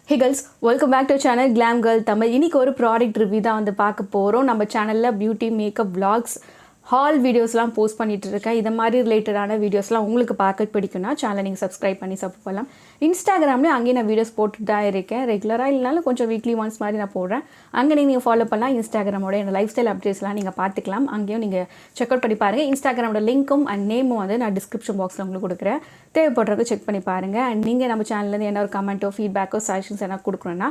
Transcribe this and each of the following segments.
Hey girls, welcome back to our channel Glam Girl Tamil. இன்னைக்கு ஒரு product review தான் வந்து பார்க்க போகிறோம். நம்ம சேனலில் பியூட்டி மேக்கப் vlogs ஹால் வீடியோஸ்லாம் போஸ்ட் பண்ணிட்டு இருக்கேன். இந்த மாதிரி ரிலேட்டடான வீடியோஸ்லாம் உங்களுக்கு பார்க்க பிடிக்கும்னா சேனலை நீங்கள் சப்ஸ்கிரைப் பண்ணி சப்போர்ட் பண்ணலாம். இன்ஸ்டாகிராம்லேயும் அங்கேயும் நான் வீடியோஸ் போட்டுட்டு தான் இருக்கேன். ரெகுலராக இல்லைனாலும் கொஞ்சம் வீக்லி ஒன்ஸ் மாதிரி நான் போடுறேன். அங்கே நீங்கள் ஃபாலோ பண்ணலாம். இன்ஸ்டாகிராமோட என்னோட லைஃப் ஸ்டைல் அப்டேட்ஸ்லாம் நீங்கள் பார்த்துக்கலாம். அங்கேயும் நீங்கள் செக் அவுட் பண்ணி பாருங்கள். இன்ஸ்டாகிராமோட லிங்க்கும் அண்ட் நேமும் வந்து நான் டிஸ்கிரிப்ஷன் பாக்ஸில் உங்களுக்கு கொடுக்குறேன். தேவைப்படுறதுக்கு செக் பண்ணி பாருங்கள். அண்ட் நீங்கள் நம்ம சேனல்லேருந்து என்ன ஒரு கமெண்ட்டோ ஃபீட்பேக்கோ சஜஷன்ஸ் என்ன கொடுக்கணுன்னா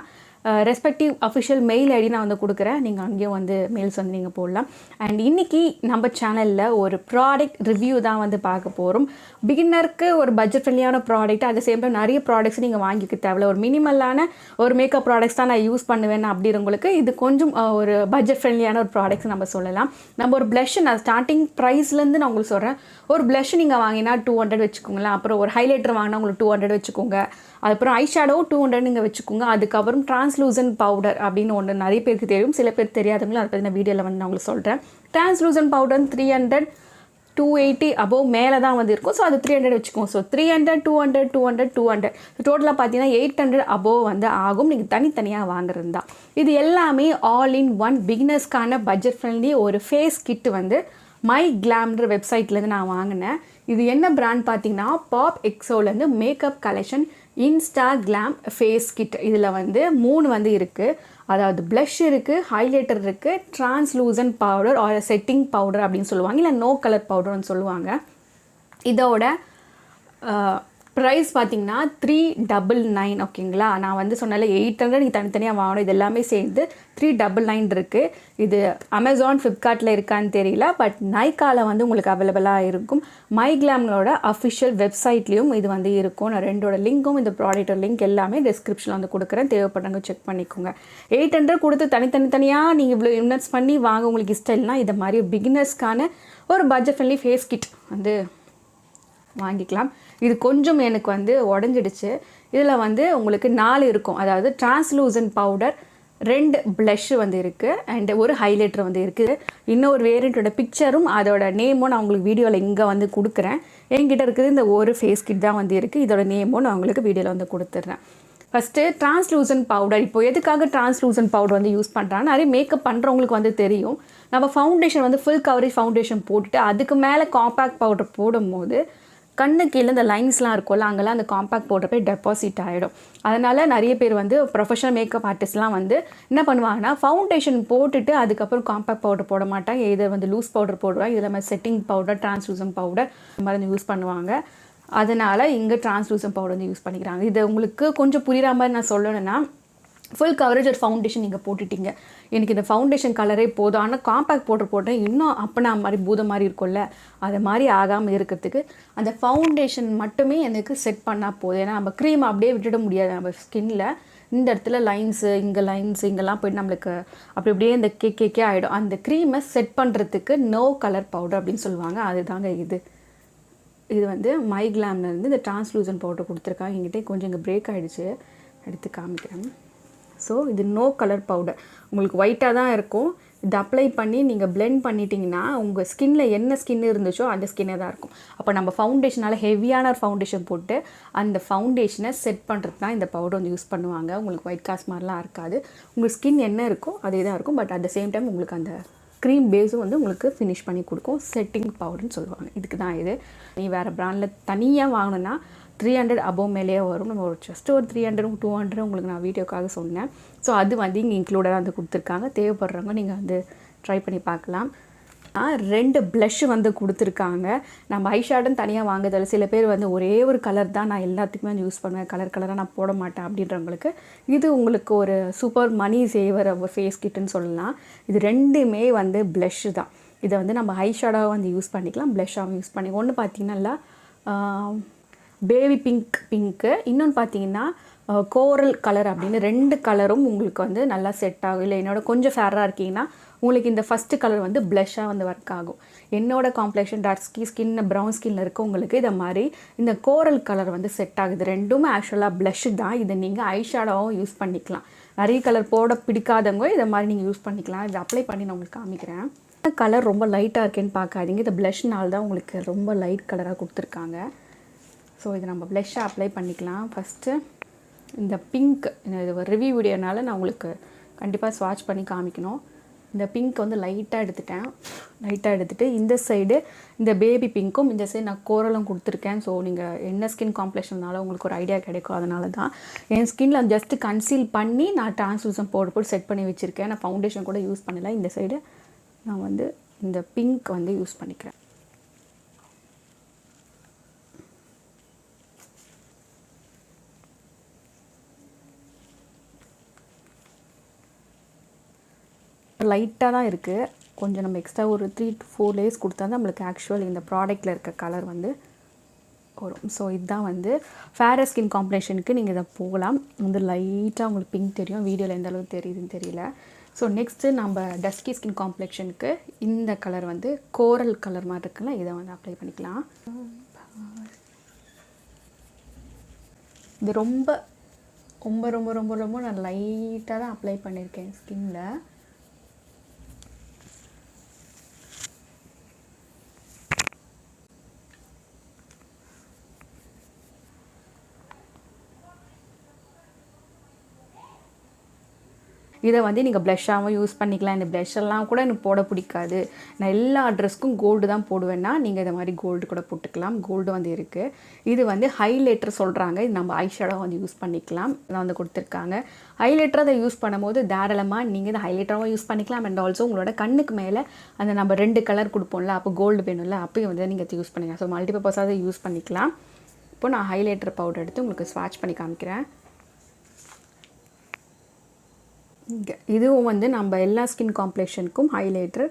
ரெஸ்பெக்டிவ் அஃபிஷியல் மெயில் ஐடி நான் வந்து கொடுக்குறேன். நீங்கள் அங்கேயும் வந்து மெயில்ஸ் வந்து நீங்கள் போடலாம். அண்ட் இன்றைக்கி நம்ம சேனலில் ஒரு ப்ராடக்ட் ரிவ்யூ தான் வந்து பார்க்க போகிறோம். பிகினருக்கு ஒரு பட்ஜெட் ஃப்ரெண்ட்லியான product, at the same time நிறைய ப்ராடக்ட்ஸ் நீங்கள் வாங்கிக்க தேவையில்ல. ஒரு மினிமலான ஒரு மேக்கப் ப்ராடக்ட்ஸ் தான் நான் யூஸ் பண்ணுவேன் அப்படிங்கிறவங்களுக்கு இது கொஞ்சம் ஒரு பட்ஜெட் ஃப்ரெண்ட்லியான ஒரு ப்ராடக்ட்ஸ் நம்ம சொல்லலாம். நம்ம ஒரு ப்ளஷ் நான் ஸ்டார்டிங் ப்ரைஸ்லேருந்து நான் உங்களுக்கு சொல்கிறேன். ஒரு ப்ளஷ் நீங்கள் வாங்கினா 200 வச்சுக்கோங்களேன். அப்புறம் ஒரு ஹைலைட்டர் வாங்கினா உங்களுக்கு 200 வச்சுக்கோங்க. அதுக்கப்புறம் ஐ ஷேடோ 200 நீங்கள் வச்சுக்கோங்க. அதுக்கப்புறம் டிரான்ஸ்லூசன்ட் பவுடர் அப்படின்னு ஒன்று நிறைய பேருக்கு தெரியும், சில பேர் தெரியாதவங்களும் அதை பற்றி நான் வீடியோவில் வந்து நான் உங்களுக்கு சொல்கிறேன். டிரான்ஸ்லூசன்ட் பவுடர் 300 280 அபோவ் மேலே தான் வந்து இருக்கும். ஸோ அது 300 வச்சுக்கோங்க. ஸோ 300 200 200 200 டோட்டலாக பார்த்தீங்கன்னா 800 அபோவ் வந்து ஆகும் நீங்கள் தனித்தனியாக வாங்குறது தான். இது எல்லாமே ஆல் இன் ஒன் பிகினர்ஸ்க்கான பட்ஜெட் ஃப்ரெண்ட்லி ஒரு ஃபேஸ் கிட் வந்து மை கிளாம்ன்ற வெப்சைட்லேருந்து நான் வாங்கினேன். இது என்ன பிராண்ட் பார்த்தீங்கன்னா பாப் எக்ஸோலேருந்து makeup collection insta glam face kit. இதில் வந்து 3 வந்து இருக்குது. அதாவது ப்ளஷ் இருக்குது, ஹைலைட்டர் இருக்குது, translucent powder are setting powder அப்படின்னு சொல்லுவாங்க, இல்லை நோ கலர் பவுடர்னு சொல்லுவாங்க. இதோட ப்ரைஸ் பார்த்திங்கன்னா 399. ஓகேங்களா, நான் வந்து சொன்னால 800 நீங்கள் தனித்தனியாக வாங்கணும். இது எல்லாமே சேர்ந்து 399 இருக்குது. இது அமேசான் ஃப்ளிப்கார்ட்டில் இருக்கான்னு தெரியல, பட் நைக்காவில் வந்து உங்களுக்கு அவைலபிளாக இருக்கும். மை கிளாமோட அஃபிஷியல் வெப்சைட்லேயும் இது வந்து இருக்கும். நான் ரெண்டோட லிங்க்கும் இந்த ப்ராடக்டோட லிங்க் எல்லாமே டிஸ்கிரிப்ஷனில் வந்து கொடுக்குறேன். தேவைப்படுறவங்க செக் பண்ணிக்கோங்க. 800 கொடுத்து தனித்தனியாக நீங்கள் இவ்வளோ இன்வெஸ்ட் பண்ணி வாங்க உங்களுக்கு இஷ்டம் இல்லைனா இதை மாதிரி பிகினர்ஸ்க்கான ஒரு பட்ஜெட் ஃப்ரெண்ட்லி ஃபேஸ் கிட் வந்து வாங்கிக்கலாம். இது கொஞ்சம் எனக்கு வந்து உடஞ்சிடுச்சு. இதில் வந்து உங்களுக்கு 4 இருக்கும். அதாவது டிரான்ஸ்லூசன்ட் பவுடர், 2 ப்ளஷ் வந்து இருக்குது, அண்ட் ஒரு ஹைலைட்டர் வந்து இருக்குது. இன்னொரு வேரியண்ட்டோட பிக்சரும் அதோட நேமும் நான் உங்களுக்கு வீடியோவில் இங்கே வந்து கொடுக்குறேன். என்கிட்ட இருக்குது இந்த ஒரு ஃபேஸ் கிட் தான் வந்து இருக்குது. இதோட நேமும் நான் உங்களுக்கு வீடியோவில் வந்து கொடுத்துட்றேன். First translucent powder. இப்போ எதுக்காக டிரான்ஸ்லூசன்ட் பவுடர் வந்து யூஸ் பண்ணுறாங்க, நிறைய மேக்கப் பண்ணுறவங்களுக்கு வந்து தெரியும். நம்ம ஃபவுண்டேஷன் வந்து ஃபுல் கவரேஜ் ஃபவுண்டேஷன் போட்டுட்டு அதுக்கு மேலே காம்பேக்ட் பவுடர் போடும்போது கண்ணு கீழே இந்த லைன்ஸ்லாம் இருக்கும்ல, அங்கெல்லாம் அந்த காம்பேக்ட் பவுடர் போய் டெபாசிட் ஆகிடும். அதனால் நிறைய பேர் வந்து ப்ரொஃபஷனல் மேக்கப் ஆர்டிஸ்ட்லாம் வந்து என்ன பண்ணுவாங்கன்னா ஃபவுண்டேஷன் போட்டுட்டு அதுக்கப்புறம் காம்பேக்ட் பவுடர் போட மாட்டாங்க. இதை வந்து லூஸ் பவுடர் போடுவாங்க. இதில் மாதிரி செட்டிங் பவுடர், டிரான்ஸ்லூசன்ட் பவுடர் இந்த மாதிரி யூஸ் பண்ணுவாங்க. அதனால் இங்கே டிரான்ஸ்லூசன்ட் பவுடர் வந்து யூஸ் பண்ணிக்கிறாங்க. இது உங்களுக்கு கொஞ்சம் புரிகிற மாதிரி நான் சொல்லணுன்னா, ஃபுல் கவரேஜ் ஒரு ஃபவுண்டேஷன் நீங்கள் போட்டுட்டீங்க, எனக்கு இந்த ஃபவுண்டேஷன் கலரே போதும், ஆனால் காம்பேக்ட் பவுடர் போட்டேன் இன்னும் அப்பனா மாதிரி பூதம் மாதிரி இருக்கும்ல, அது மாதிரி ஆகாமல் இருக்கிறதுக்கு அந்த ஃபவுண்டேஷன் மட்டுமே எனக்கு செட் பண்ணால் போதும். ஏன்னா நம்ம க்ரீம் அப்படியே விட்டுட முடியாது. நம்ம ஸ்கின்னில் இந்த இடத்துல லைன்ஸு, இங்கே லைன்ஸு, இங்கெல்லாம் போய்ட்டு நம்மளுக்கு அப்படி அப்படியே இந்த கேக்கே ஆகிடும். அந்த க்ரீமை செட் பண்ணுறதுக்கு நோ கலர் பவுடர் அப்படின்னு சொல்லுவாங்க. அதுதாங்க இது வந்து மை கிளாம்லேருந்து இந்த டிரான்ஸ்லூசன்ட் பவுடர் கொடுத்துருக்காங்க. எங்கிட்டே கொஞ்சம் இங்கே பிரேக் ஆகிடுச்சு, எடுத்து காமிக்கிறேன். ஸோ இது நோ கலர் பவுடர், உங்களுக்கு ஒயிட்டாக தான் இருக்கும். இது அப்ளை பண்ணி நீங்கள் பிளெண்ட் பண்ணிட்டீங்கன்னா உங்கள் ஸ்கின்னில் என்ன ஸ்கின் இருந்துச்சோ அந்த ஸ்கின்னே தான் இருக்கும். அப்போ நம்ம ஃபவுண்டேஷனால் ஹெவியான ஒரு ஃபவுண்டேஷன் போட்டு அந்த ஃபவுண்டேஷனை செட் பண்ணுறது தான் இந்த பவுடர் வந்து யூஸ் பண்ணுவாங்க. உங்களுக்கு ஒயிட் காஸ்ட் மாதிரிலாம் இருக்காது. உங்கள் ஸ்கின் என்ன இருக்கோ அதே தான் இருக்கும். But at the same time உங்களுக்கு அந்த க்ரீம் பேஸும் வந்து உங்களுக்கு ஃபினிஷ் பண்ணி கொடுக்கும். செட்டிங் பவுடர்னு சொல்லுவாங்க. இதுக்கு தான் இது. நீ வேறு ப்ராண்டில் தனியாக வாங்கணுன்னா 300 அபோவ் மேலேயே வரும். நம்ம ஒரு ஜஸ்ட் ஒரு 300 200 உங்களுக்கு நான் வீடியோக்காக சொன்னேன். ஸோ அது வந்து இங்கே இன்க்ளூடாக வந்து கொடுத்துருக்காங்க. தேவைப்படுறவங்க நீங்கள் வந்து ட்ரை பண்ணி பார்க்கலாம். 2 ப்ளஷ் வந்து கொடுத்துருக்காங்க. நம்ம ஐ ஷேடோன்னு தனியாக வாங்குறதில்ல. சில பேர் வந்து ஒரே ஒரு கலர் தான் நான் எல்லாத்துக்குமே வந்து யூஸ் பண்ணுவேன், கலராக நான் போட மாட்டேன் அப்படின்றவங்களுக்கு இது உங்களுக்கு ஒரு சூப்பர் மணி சேவர் ஒரு ஃபேஸ் கிட்டுன்னு சொல்லலாம். இது 2மே வந்து ப்ளஷ் தான். இதை வந்து நம்ம ஐ ஷேடோவாக வந்து யூஸ் பண்ணிக்கலாம், ப்ளஷ்ஷாகவும் யூஸ் பண்ணி. ஒன்று பார்த்தீங்கன்னா பேபி பிங்க்கு, இன்னொன்று பார்த்தீங்கன்னா கோரல் கலர் அப்படின்னு 2 கலரும் உங்களுக்கு வந்து நல்லா செட் ஆகும். இல்லை என்னோட கொஞ்சம் ஃபேராக இருக்கீங்கன்னா உங்களுக்கு இந்த ஃபஸ்ட்டு கலர் வந்து ப்ளஷ்ஷாக வந்து ஒர்க் ஆகும். என்னோட காம்ப்ளெக்ஷன் டார்க் ஸ்கின் ப்ரௌன் ஸ்கின்னில் இருக்க உங்களுக்கு இதை மாதிரி இந்த கோரல் கலர் வந்து செட் ஆகுது. 2மே ஆக்சுவலாக ப்ளஷ் தான். இதை நீங்கள் ஐ ஷேடோவும் யூஸ் பண்ணிக்கலாம். நிறைய கலர் போட பிடிக்காதவங்க இதை மாதிரி நீங்கள் யூஸ் பண்ணிக்கலாம். இதை அப்ளை பண்ணி நான் உங்களுக்கு காமிக்கிறேன். கலர் ரொம்ப லைட்டாக இருக்கேன்னு பார்க்காதீங்க, இந்த ப்ளஷ்னால் தான் உங்களுக்கு ரொம்ப லைட் கலராக கொடுத்துருக்காங்க. ஸோ இதை நம்ம ப்ளஷ்ஷாக அப்ளை பண்ணிக்கலாம். ஃபஸ்ட்டு இந்த பிங்க் இது ஒரு ரிவ்யூ வீடியோனால நான் உங்களுக்கு கண்டிப்பாக ஸ்வாட்ச் பண்ணி காமிக்கணும். இந்த பிங்க் வந்து லைட்டாக எடுத்துகிட்டு இந்த சைடு இந்த பேபி பிங்க்கும் இந்த சைடு நான் கோரலும் கொடுத்துருக்கேன். ஸோ நீங்கள் என்ன ஸ்கின் காம்ப்ளெக்ஷன்னாலும் உங்களுக்கு ஒரு ஐடியா கிடைக்கும். அதனால தான் என் ஸ்கின்னில் ஜஸ்ட்டு கன்சீல் பண்ணி நான் ட்ரான்ஸ்லூசன் போட்டு செட் பண்ணி வச்சுருக்கேன். நான் ஃபவுண்டேஷன் கூட யூஸ் பண்ணலை. இந்த சைடு நான் வந்து இந்த பிங்க் வந்து யூஸ் பண்ணிக்கிறேன். லைட்டாக தான் இருக்குது. கொஞ்சம் நம்ம எக்ஸ்ட்ரா ஒரு 3 to 4 லேயர்ஸ் கொடுத்தா தான் நம்மளுக்கு ஆக்சுவல் இந்த ப்ராடக்ட்டில் இருக்க கலர் வந்து வரும். ஸோ இதுதான் வந்து ஃபேரர் ஸ்கின் காம்பினேஷனுக்கு நீங்கள் இதை போகலாம். வந்து லைட்டாக உங்களுக்கு பிங்க் தெரியும், வீடியோவில் எந்த அளவுக்கு தெரியுதுன்னு தெரியல. ஸோ நெக்ஸ்ட்டு நம்ம டஸ்கி ஸ்கின் காம்ப்ளெக்ஷனுக்கு இந்த கலர் வந்து கோரல் கலர் மாதிரி இருக்குல்ல, இதை வந்து அப்ளை பண்ணிக்கலாம். இது ரொம்ப ரொம்ப ரொம்ப ரொம்ப ரொம்ப நான் லைட்டாக தான் அப்ளை பண்ணியிருக்கேன் ஸ்கின்னில். இதை வந்து நீங்கள் ப்ளஷ்ஷாகவும் யூஸ் பண்ணிக்கலாம். இந்த ப்ளஷ்ஷெல்லாம் கூட எனக்கு போட பிடிக்காது, நான் எல்லா ட்ரெஸ்க்கும் கோல்டு தான் போடுவேன்னா நீங்கள் இதை மாதிரி கோல்டு கூட போட்டுக்கலாம். கோல்டு வந்து இருக்குது. இது வந்து ஹைலைட்டர் சொல்கிறாங்க. இது நம்ம ஐ ஷேடோ வந்து யூஸ் பண்ணிக்கலாம். இதை வந்து கொடுத்துருக்காங்க. ஹைலைட்டரை அதை யூஸ் பண்ணும்போது தாராளமாக நீங்கள் இதை ஹைலைட்டராகவும் யூஸ் பண்ணிக்கலாம். அண்ட் ஆல்சோ உங்களோட கண்ணுக்கு மேலே அந்த நம்ம 2 கலர் கொடுப்போம்ல, அப்போ கோல்டு வேணும்ல, அப்போயும் வந்து நீங்கள் இதை யூஸ் பண்ணிக்கலாம். ஸோ மல்டிபர்பஸாக அதை யூஸ் பண்ணிக்கலாம். இப்போ நான் ஹைலைட்டர் பவுடர் எடுத்து உங்களுக்கு ஸ்வாட்ச் பண்ணி காமிக்கிறேன். இதுவும் வந்து நம்ம எல்லா ஸ்கின் காம்ப்ளெக்ஷனுக்கும் ஹைலைட்டர்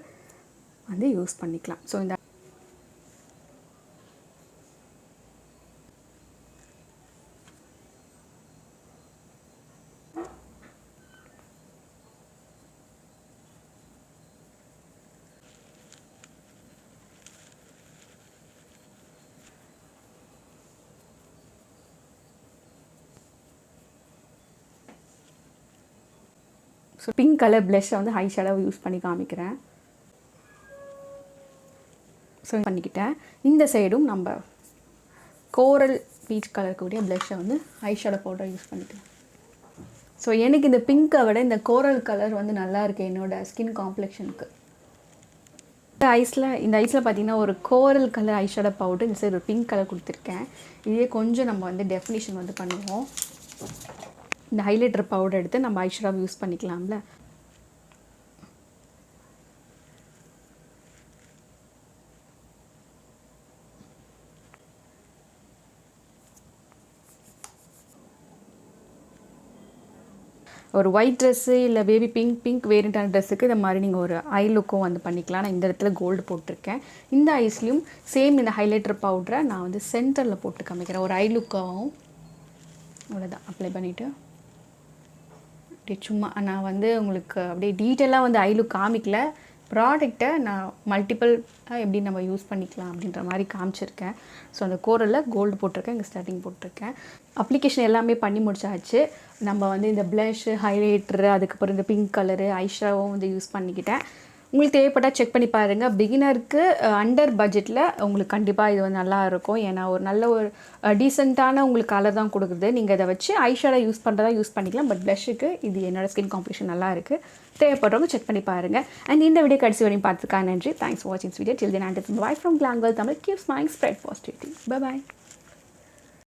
வந்து யூஸ் பண்ணிக்கலாம். ஸோ இந்த ஸோ பிங்க் கலர் ப்ளஷ்ஷை வந்து ஹை ஷேடோவை யூஸ் பண்ணி காமிக்கிறேன். ஸோ பண்ணிக்கிட்டேன். இந்த சைடும் நம்ம கோரல் பீச் கலர் கூடிய ப்ளஷ்ஷை வந்து ஐ ஷேடோ பவுடர் யூஸ் பண்ணிக்கலாம். ஸோ எனக்கு இந்த பிங்க்கை விட இந்த கோரல் கலர் வந்து நல்லா இருக்குது என்னோடய ஸ்கின் காம்ப்ளெக்ஷனுக்கு. இந்த ஐஸில் பார்த்தீங்கன்னா ஒரு கோரல் கலர் ஐ ஷேடோ பவுடர், இந்த சைடு ஒரு பிங்க் கலர் கொடுத்துருக்கேன். இதே கொஞ்சம் நம்ம வந்து டெஃபினிஷன் வந்து பண்ணுவோம். இந்த ஹைலைட்டர் பவுடர் எடுத்து நம்ம ஐ ஷேடோ யூஸ் பண்ணிக்கலாம்ல. ஒரு ஒயிட் ட்ரெஸ்ஸு இல்லை பேபி பிங்க் வேரியண்ட்டான ட்ரெஸ்ஸுக்கு இந்த மாதிரி நீங்கள் ஒரு ஐ லுக்கும் வந்து பண்ணிக்கலாம். நான் இந்த இடத்துல கோல்டு போட்டிருக்கேன். இந்த ஐஸ்லேயும் சேம் இந்த ஹைலைட்டர் பவுடரை நான் வந்து சென்டரில் போட்டு காமிக்கிறேன். ஒரு ஐ லுக்காகவும் அவ்வளோதான் அப்ளை பண்ணிவிட்டு அப்படியே சும்மா நான் வந்து உங்களுக்கு அப்படியே டீட்டெயிலாக வந்து ஐ லுக் காமிக்கல. ப்ராடக்டை நான் மல்டிபிளாக எப்படி நம்ம யூஸ் பண்ணிக்கலாம் அப்படின்ற மாதிரி காமிச்சிருக்கேன். ஸோ அந்த கோரலில் கோல்டு போட்டிருக்கேன், இங்கே ஸ்டார்டிங் போட்டிருக்கேன். அப்ளிகேஷன் எல்லாமே பண்ணி முடிச்சாச்சு. நம்ம வந்து இந்த ப்ளஷ், ஹைலைட்டரு, அதுக்கப்புறம் இந்த பிங்க் கலரு, ஐஷாவும் வந்து யூஸ் பண்ணிக்கிட்டேன். உங்களுக்கு தேவைப்பட்டால் செக் பண்ணி பாருங்கள். பிகினருக்கு அண்டர் பட்ஜெட்டில் உங்களுக்கு கண்டிப்பாக இது வந்து நல்லா இருக்கும். ஏன்னா ஒரு நல்ல ஒரு டீசெண்டான உங்களுக்கு கலர் தான் கொடுக்குது. நீங்கள் இதை வச்சு ஐஷேடோ யூஸ் பண்ணுறதா யூஸ் பண்ணிக்கலாம். பட் ப்ளஷ்ஷுக்கு இது என்னோடய ஸ்கின் காம்ப்ளெக்ஷன் நல்லா இருக்குது. தேவைப்படுறவங்க செக் பண்ணி பாருங்கள். அண்ட் இந்த வீடியோ கடைசி வரையும் பார்த்துருக்கா நன்றி. தேங்க்ஸ் ஃபார் வாட்சிங் video. Till then and bye from கிளாங்கல் Tamil. Keep smiling, spread positivity. Bye பாய்.